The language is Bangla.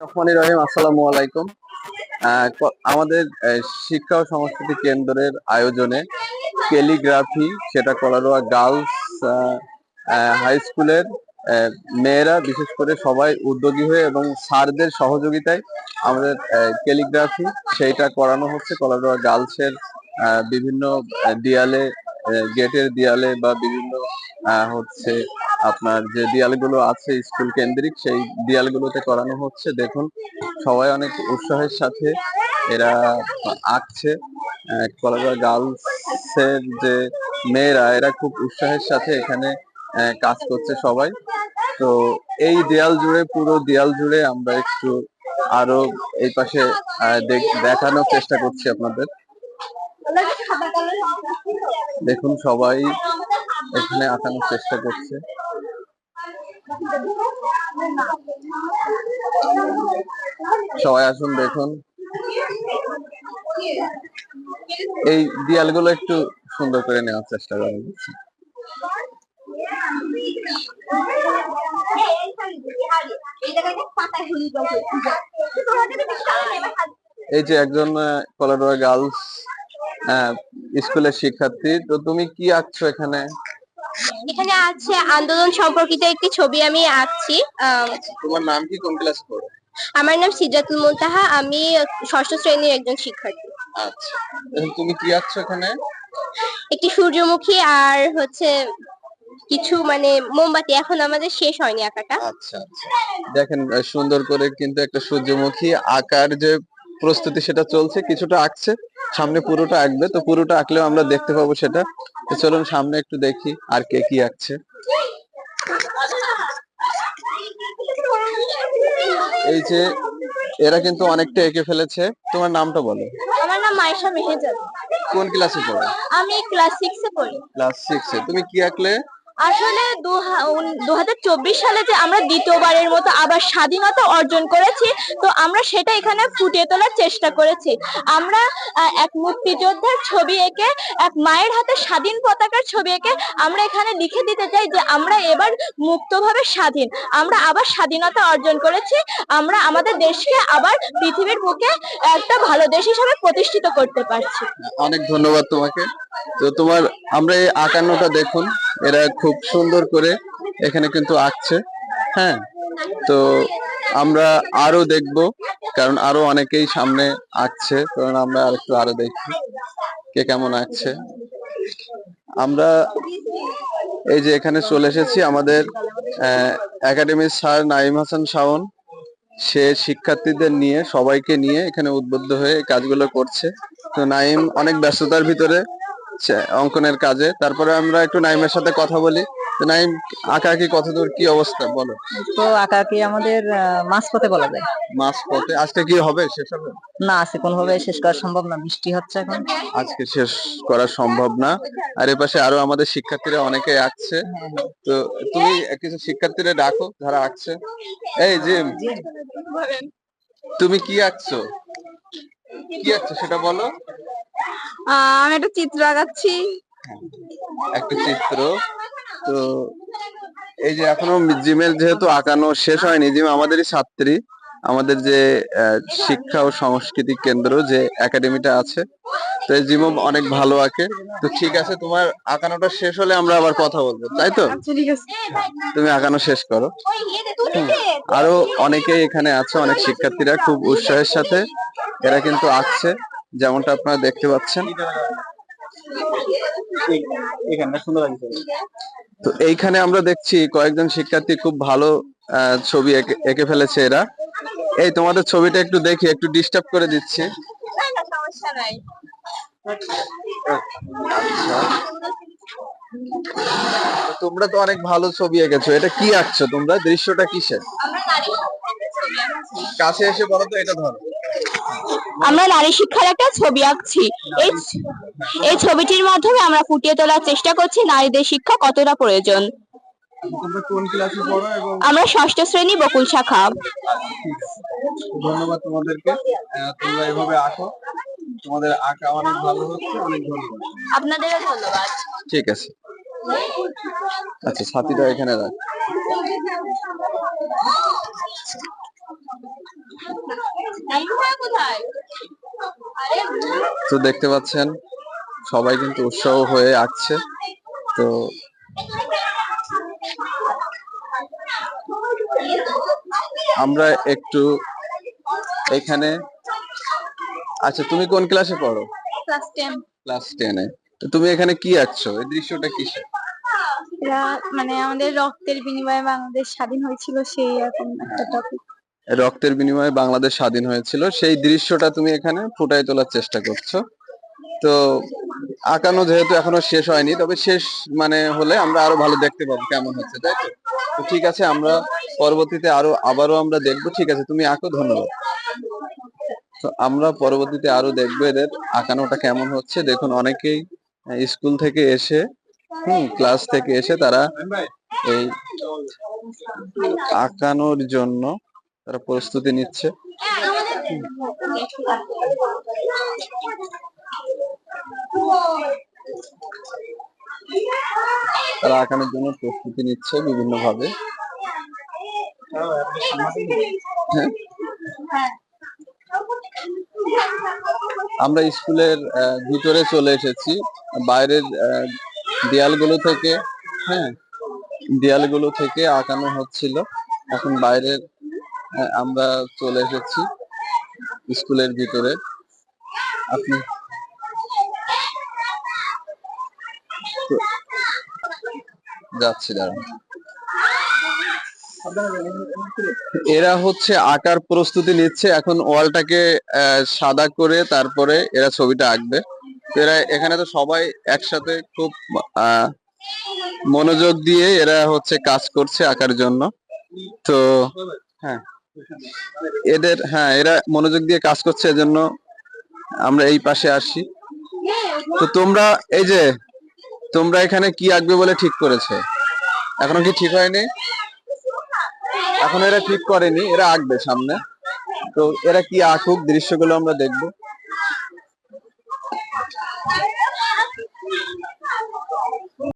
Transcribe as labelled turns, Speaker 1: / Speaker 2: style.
Speaker 1: রহমানির রহিম, আসসালামু আলাইকুম। আমাদের শিক্ষা ও সংস্কৃতি কেন্দ্রের আয়োজনে ক্যালিগ্রাফি, সেটা কলারোয়া গার্লস হাই স্কুলের মেয়েরা বিশেষ করে সবাই উদ্যোগী হয়ে এবং স্যারদের সহযোগিতায় আমাদের ক্যালিগ্রাফি সেইটা করানো হচ্ছে কলারোয়া গার্লসের বিভিন্ন দেয়ালে, গেটের দেয়ালে বা বিভিন্ন হচ্ছে আপনার যে দেয়ালগুলো আছে স্কুল কেন্দ্রিক, সেই দেয়ালগুলোতে করানো হচ্ছে। দেখুন, সবাই অনেক উৎসাহের সাথে এরা আঁকছে। কলারোয়া গার্লস এর যে মেয়েরা, এরা খুব উৎসাহের সাথে এখানে কাজ করছে সবাই। তো এই দেয়াল জুড়ে, পুরো দেয়াল জুড়ে আমরা একটু আরো এই পাশে দেখানোর চেষ্টা করছি আপনাদের। দেখুন, সবাই এখানে আঁকানোর চেষ্টা করছে। সবাই আসুন, দেখুন এই দেয়ালগুলো একটু সুন্দর করে নেওয়ার চেষ্টা করেন। এই যে একজন কলারোয়া গার্লস স্কুলের শিক্ষার্থী, তো তুমি কি আঁকছো এখানে?
Speaker 2: এখানে আছে আন্দোলন সম্পর্কিত একটি ছবি আমি আঁকছি।
Speaker 1: তোমার নাম কি, কোন ক্লাসে পড়ো?
Speaker 2: আমার নাম সিদরাতুল মুনতাহা, আমি ষষ্ঠ শ্রেণীর একজন শিক্ষার্থী।
Speaker 1: আচ্ছা, তুমি কি আঁকছো এখানে?
Speaker 2: একটি সূর্যমুখী আর হচ্ছে কিছু মানে মোমবাতি, এখন আমাদের শেষ হয়নি আঁকাটা।
Speaker 1: আচ্ছা আচ্ছা, দেখেন সুন্দর করে কিন্তু একটা সূর্যমুখী আঁকার যে প্রস্তুতি সেটা চলছে, কিছুটা আঁকছে, সামনে পুরোটা আঁকবে। তো পুরোটা আঁকলেও আমরা দেখতে পাবো সেটা। তো চলুন সামনে একটু দেখি আর কে কি আঁকছে। এই যে এরা কিন্তু অনেকটা এঁকে ফেলেছে। তোমার নামটা বলো।
Speaker 2: আমার নাম মাইশা মেহেজাব।
Speaker 1: কোন ক্লাসে পড়ো?
Speaker 2: আমি ক্লাস 6 এ পড়ি।
Speaker 1: ক্লাস 6 এ। তুমি কি আঁকলে?
Speaker 2: আসলে 2024 সালে যে আমরা দ্বিতীয়বারের মতো আবার স্বাধীনতা অর্জন করেছি, তো আমরা সেটা এখানে ফুটিয়ে তোলার চেষ্টা করেছি। আমরা এক মুক্তিযোদ্ধার ছবি এঁকে, এক মায়ের হাতে স্বাধীন পতাকার ছবি এঁকে আমরা এখানে লিখে দিতে চাই যে আমরা এবার মুক্তভাবে স্বাধীন, আমরা আবার স্বাধীনতা অর্জন করেছি, আমরা আমাদের দেশকে আবার পৃথিবীর বুকে একটা ভালো দেশ হিসেবে প্রতিষ্ঠিত করতে পারছি।
Speaker 1: অনেক ধন্যবাদ তোমাকে। তো তোমার, আমরা এই আঁকানোটা দেখুন, এরা খুব সুন্দর করে এখানে কিন্তু আঁকছে। হ্যাঁ, তো আমরা আরো দেখবো, কারণ আরো অনেকেই সামনে আঁকছে, কারণ আমরা আরো দেখি কে কেমন আঁকছে। আমরা এই যে এখানে চলে এসেছি, আমাদের একাডেমির স্যার নাইম হাসান শাওন, সে শিক্ষার্থীদের নিয়ে, সবাইকে নিয়ে এখানে উদ্বুদ্ধ হয়ে কাজগুলো করছে। তো নাইম অনেক ব্যস্ততার ভিতরে অঙ্কনের কাজে। তারপরে আমরা একটু নাইমের সাথে কথা বলি। তো নাইম, আঁকাআঁকি কতদূর, কি অবস্থা বলো?
Speaker 3: তো আঁকাআঁকি আমাদের মাঝপথে বলা যায়।
Speaker 1: মাঝপথে? আজকে কি হবে, শেষ হবে?
Speaker 3: না, আজকে কোনোভাবে শেষ করা সম্ভব না, বৃষ্টি হচ্ছে এখন।
Speaker 1: আজকে শেষ করা সম্ভব না। আর এপাশে আরো আমাদের শিক্ষার্থীরা অনেকে আঁকছে। তো তুমি কিছু শিক্ষার্থীরা ডাকো যারা আঁকছে। এই যে, তুমি কি আঁকছো, কি আঁকছো সেটা বলো।
Speaker 2: আমি একটা চিত্র আঁকাচ্ছি।
Speaker 1: একটা চিত্র। তো এই যে এখনো জিমের যেহেতু আঁকানো শেষ হয়নি, জিম আমাদেরই ছাত্রী, আমাদের যে শিক্ষা ও সংস্কৃতি কেন্দ্র যে একাডেমিটা আছে, তো এই জিমও অনেক ভালো আঁকে। তো ঠিক আছে, তোমার আঁকানোটা শেষ হলে আমরা আবার কথা বলবো, তাই তো?
Speaker 2: ঠিক আছে,
Speaker 1: তুমি আঁকানো শেষ করো। আরো অনেকেই এখানে আছে, অনেক শিক্ষার্থীরা খুব উৎসাহের সাথে এরা কিন্তু আঁকছে, যেমনটা আপনারা দেখতে পাচ্ছেন। তো এইখানে আমরা দেখছি কয়েকজন শিক্ষার্থী খুব ভালো ছবি এঁকে ফেলেছে এরা। এই তোমাদের ছবিটা একটু দেখি, একটু ডিস্টার্ব করে দিচ্ছি।
Speaker 2: সমস্যা নাই।
Speaker 1: আচ্ছা, তোমরা তো অনেক ভালো ছবি এঁকেছো। এটা কি আঁকছো তোমরা, দৃশ্যটা কিসের? কাছে এসে বলো তো, এটা ধরো।
Speaker 2: আমরা নারী শিক্ষার একটা ছবি আঁকছি। এই ছবিটির মাধ্যমে আমরা ফুটিয়ে তোলার চেষ্টা করছি নারীদের শিক্ষা কতটা প্রয়োজন।
Speaker 1: তোমরা কোন ক্লাসে পড়ো? এবং
Speaker 2: আমরা ষষ্ঠ শ্রেণী, বকুল শাখা।
Speaker 1: ধন্যবাদ তোমাদেরকে, তোমরা এভাবে আঁকো, তোমাদের আঁকা অনেক ভালো হচ্ছে। অনেক ধন্যবাদ।
Speaker 2: আপনাদেরও ধন্যবাদ।
Speaker 1: ঠিক আছে, আচ্ছা, সাথীরা এখানে রাখ। তো দেখতে পাচ্ছেন সবাই কিন্তু উৎসাহ হয়ে আঁকছে। তো আমরা একটু এখানে, আচ্ছা তুমি কোন ক্লাসে পড়ো?
Speaker 2: ক্লাস 10।
Speaker 1: ক্লাস 10-এ। তো তুমি এখানে কি আঁকছো? এই দৃশ্যটা কিসের?
Speaker 2: এরা মানে আমাদের রক্তের বিনিময়ে বাংলাদেশ স্বাধীন হয়েছিল সেই রকম একটা টপিক।
Speaker 1: রক্তের বিনিময়ে বাংলাদেশ স্বাধীন হয়েছিল সেই দৃশ্যটা তুমি এখানে ফুটাই তোলার চেষ্টা করছো। তো আঁকানো যেহেতু এখনো শেষ হয়নি, তবে শেষ মানে হলে আমরা আরো ভালো দেখতে পাবো কেমন হচ্ছে, তাই তো? তো ঠিক আছে, আমরা পরবর্তীতে আবারও আমরা দেখবো। ঠিক আছে, তুমি আঁকো, ধন্যবাদ। তো আমরা পরবর্তীতে আরো দেখবো এদের আঁকানোটা কেমন হচ্ছে। দেখুন অনেকেই স্কুল থেকে এসে ক্লাস থেকে এসে তারা এই আঁকানোর জন্য তারা প্রস্তুতি নিচ্ছে। তারা আঁকানোর জন্য প্রস্তুতি নিচ্ছে বিভিন্ন ভাবে। হ্যাঁ, আমরা স্কুলের ভিতরে চলে এসেছি। বাইরের দেয়ালগুলো থেকে, হ্যাঁ, দেয়ালগুলো থেকে আঁকানো হচ্ছিল। এখন বাইরের আমরা চলে এসেছি স্কুলের ভিতরে। আপনি যাচ্ছি, দাঁড়ান। এরা হচ্ছে আঁকার প্রস্তুতি নিচ্ছে। এখন ওয়ালটাকে সাদা করে তারপরে এরা ছবিটা আঁকবে। তো এরা এখানে তো সবাই একসাথে খুব মনোযোগ দিয়ে এরা হচ্ছে কাজ করছে আঁকার জন্য। তো হ্যাঁ, এরা মনোযোগ দিয়ে কাজ করছে, এজন্য আমরা এই পাশে আসি। তো তোমরা এখানে কি আঁকবে বলে ঠিক করেছে? এখনো কি ঠিক হয়নি? এখন এরা ঠিক করেনি, এরা আঁকবে সামনে। তো এরা কি আঁকুক, দৃশ্যগুলো আমরা দেখবো।